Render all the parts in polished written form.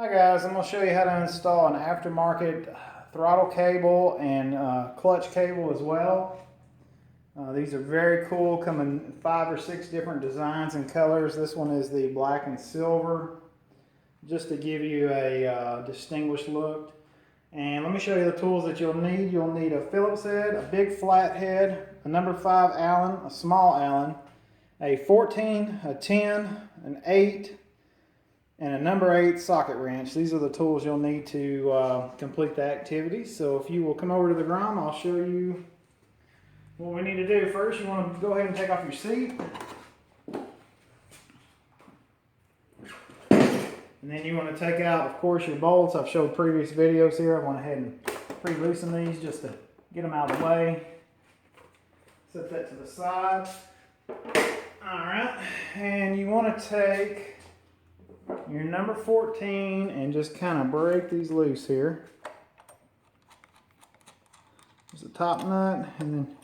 Hi guys, I'm going to show you how to install an aftermarket throttle cable and clutch cable as well. These are very cool, come in 5 or 6 different designs and colors. This one is the black and silver, just to give you a distinguished look. And let me show you the tools that you'll need. You'll need a Phillips head, a big flat head, a number 5 Allen, a small Allen, a 14, a 10, an 8, and a number 8 socket wrench. These are the tools you'll need to complete the activity. So if you will come over to the Grom, I'll show you what we need to do. First, you want to go ahead and take off your seat. And then you want to take out, of course, your bolts. I've showed previous videos here. I went ahead and pre-loosen these just to get them out of the way. Set that to the side. Alright, and you want to take your number 14 and just kind of break these loose here. There's the top nut, and then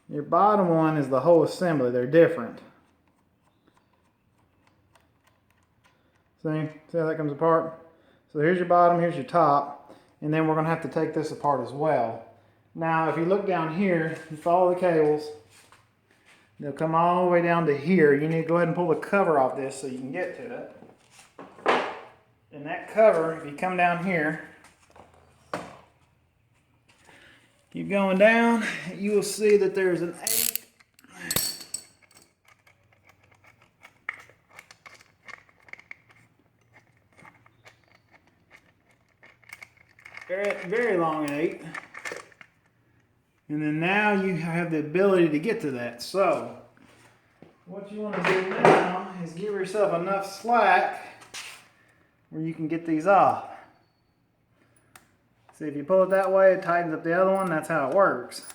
your bottom one is the whole assembly. They're different. See how that comes apart? So here's your bottom, here's your top, and then we're going to have to take this apart as well. Now if you look down here, you follow the cables, they'll come all the way down to here. You need to go ahead and pull the cover off this so you can get to it. And that cover, if you come down here, keep going down, you will see that there's an 8. Very long 8. And then now you have the ability to get to that. So what you want to do now is give yourself enough slack where you can get these off. See, if you pull it that way, it tightens up the other one. That's how it works.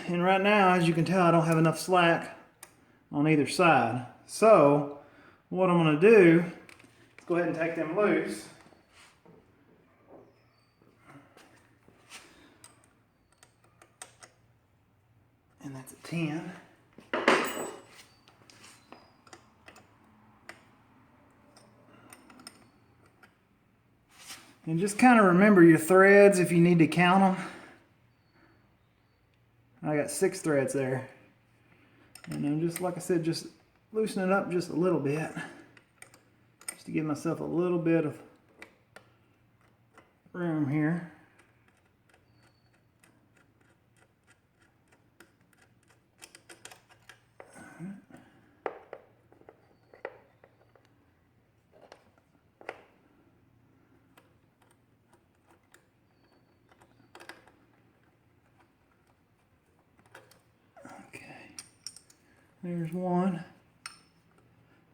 And right now, as you can tell, I don't have enough slack on either side. So what I'm going to do is go ahead and take them loose. And that's a 10. And just kind of remember your threads if you need to count them. I got 6 threads there. And I'm just, like I said, just loosening it up just a little bit. Just to give myself a little bit of room here. There's one.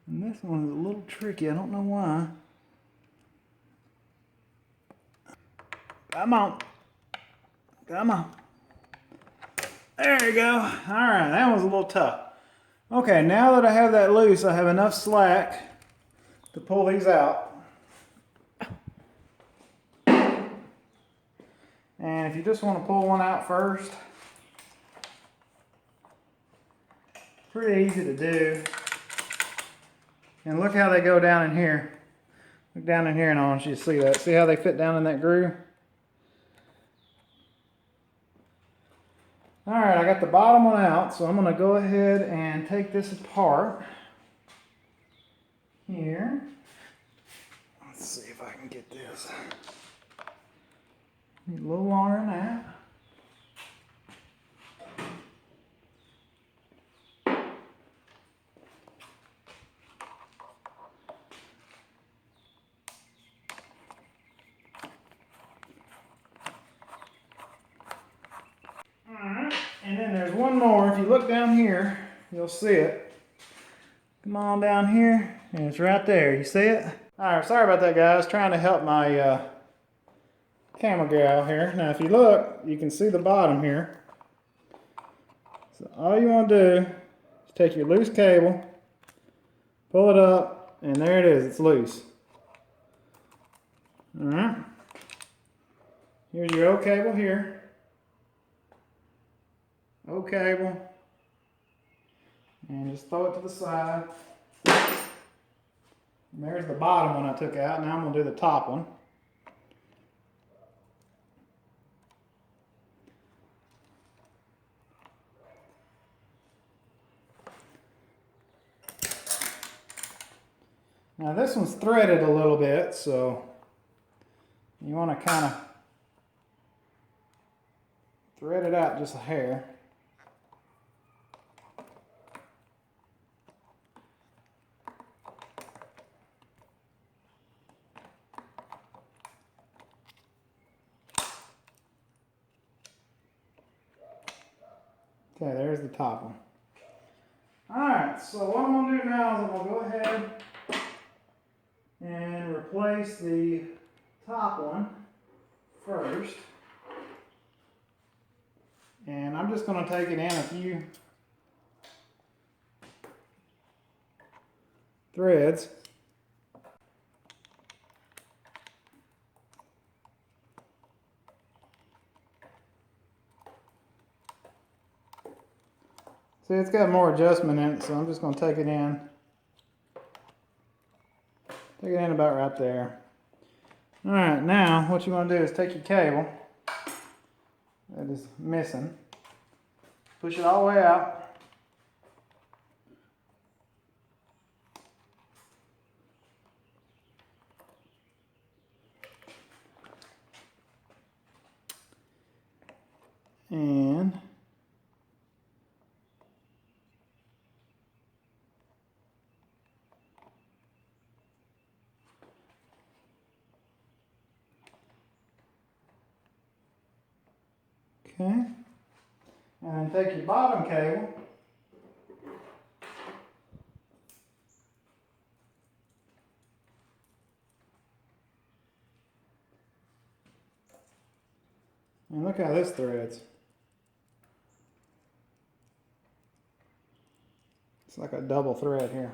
And this one is a little tricky. I don't know why. Come on. Come on. There you go. Alright, that was a little tough. Okay, now that I have that loose, I have enough slack to pull these out. And if you just want to pull one out first, pretty easy to do. And look how they go down in here. Look down in here, and I want you to see that. See how they fit down in that groove? Alright, I got the bottom one out, so I'm going to go ahead and take this apart. Here. Let's see if I can get this. Need a little longer than that. And then there's one more. If you look down here, you'll see it. Come on down here, and it's right there. You see it? Alright, sorry about that, guys. Trying to help my camera gal here. Now, if you look, you can see the bottom here. So all you want to do is take your loose cable, pull it up, and there it is. It's loose. Alright. Here's your O cable here. O cable, and just throw it to the side. And there's the bottom one I took out. Now I'm going to do the top one. Now this one's threaded a little bit, so you want to kind of thread it out just a hair. Okay, there's the top one. Alright, so what I'm going to do now is I'm going to go ahead and replace the top one first. And I'm just going to take it in a few threads. See, it's got more adjustment in it, so I'm just going to take it in. Take it in about right there. Alright, now what you want to do is take your cable that is missing, push it all the way out. And okay, and then take your bottom cable and look how this threads. It's like a double thread here.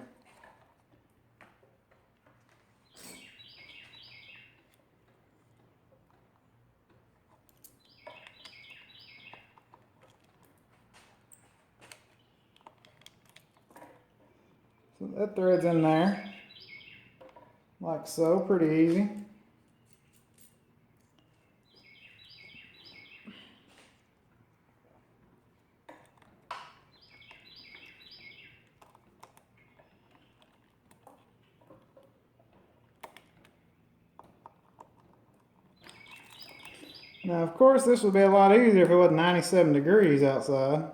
So that thread's in there, like so, pretty easy. Now, of course, this would be a lot easier if it wasn't 97 degrees outside.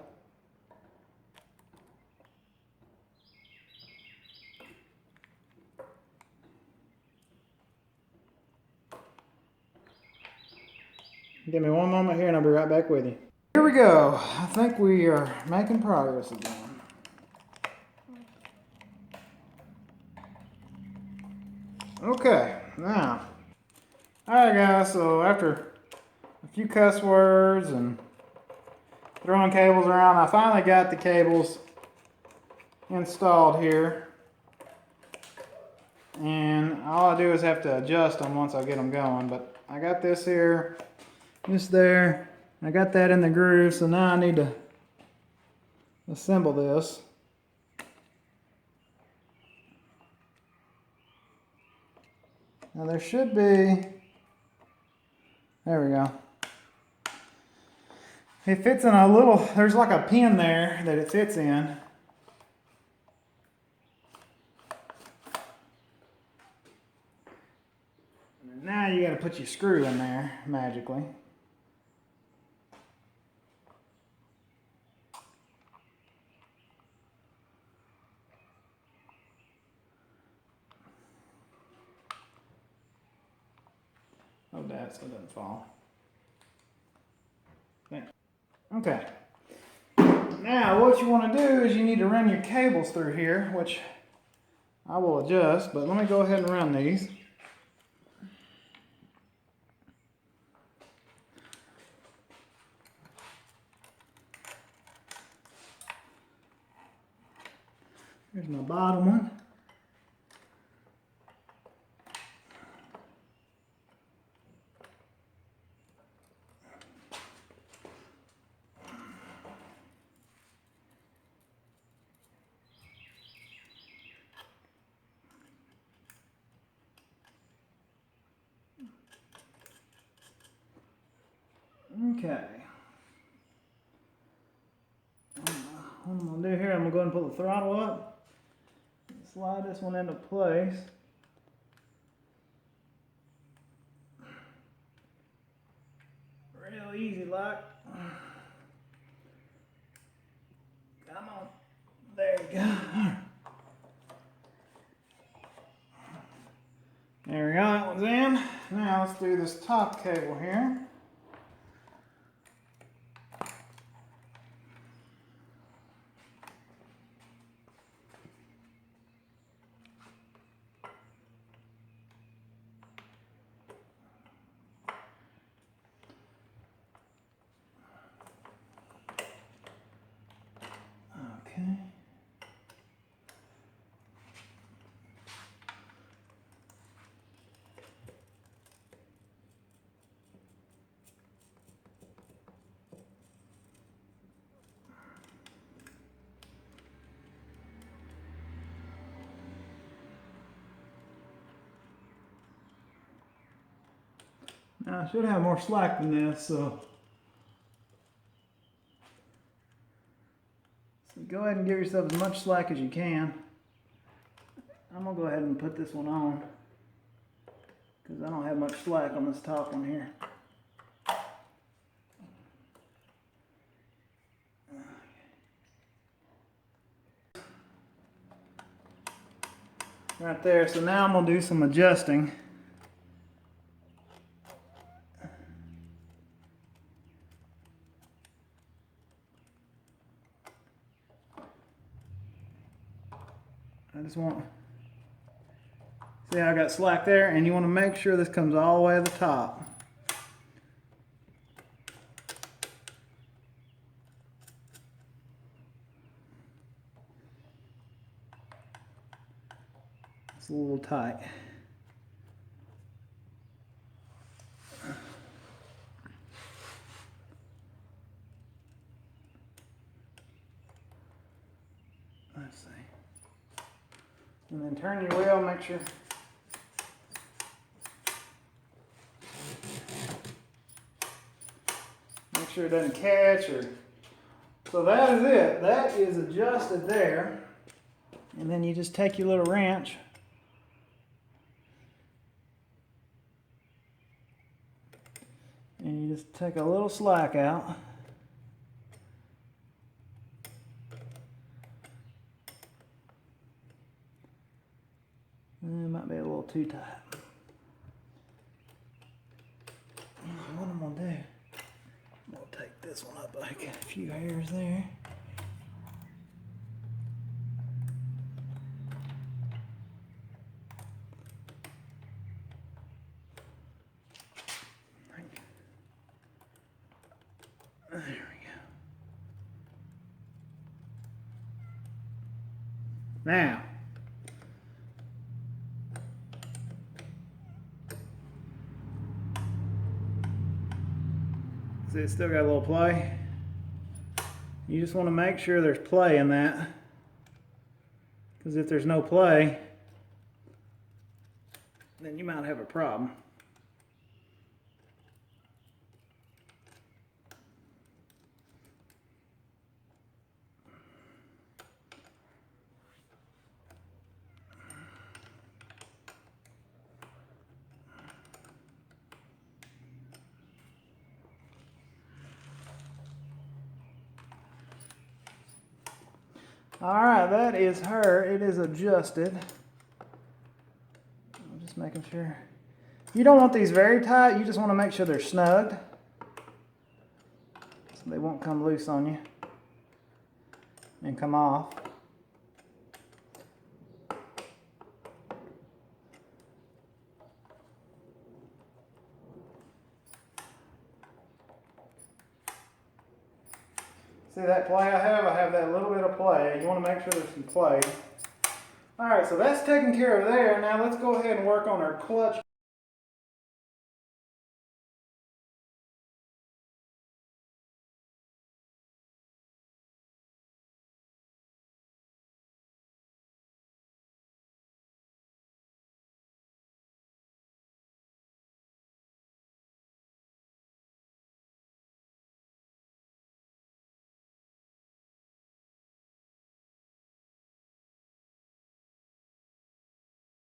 Give me one moment here and I'll be right back with you. Here we go. I think we are making progress again. Okay, now. Alright guys, so after a few cuss words and throwing cables around, I finally got the cables installed here. And all I do is have to adjust them once I get them going. But I got this here, this there. I got that in the groove, so now I need to assemble this. Now there should be, there we go. It fits in a little, there's like a pin there that it fits in. And now you got to put your screw in there magically. Oh, that so it doesn't fall. Okay. Now, what you want to do is you need to run your cables through here, which I will adjust, but let me go ahead and run these. Here's my bottom one. Okay. What I'm going to do here, I'm going to go ahead and pull the throttle up. Slide this one into place. Real easy like. Come on. There you go. There we go, that one's in. Now let's do this top cable here. Okay. Now I should have more slack than this, so go ahead and give yourself as much slack as you can. I'm going to go ahead and put this one on because I don't have much slack on this top one here. Right there, so now I'm going to do some adjusting. I just want, see how I got slack there, and you want to make sure this comes all the way to the top. It's a little tight. Let's see. And then turn your wheel, make sure it doesn't catch, or so that is it. That is adjusted there. And then you just take your little wrench and you just take a little slack out. It might be a little too tight. What I'm going to do, I'm going to take this one up like a few hairs there. There we go. Now, see, it's still got a little play. You just want to make sure there's play in that, because if there's no play, then you might have a problem. Alright, that is her. It is adjusted. I'm just making sure. You don't want these very tight. You just want to make sure they're snugged, so they won't come loose on you and come off. See that play I have? I have that little bit of play. You want to make sure there's some play. Alright, so that's taken care of there. Now let's go ahead and work on our clutch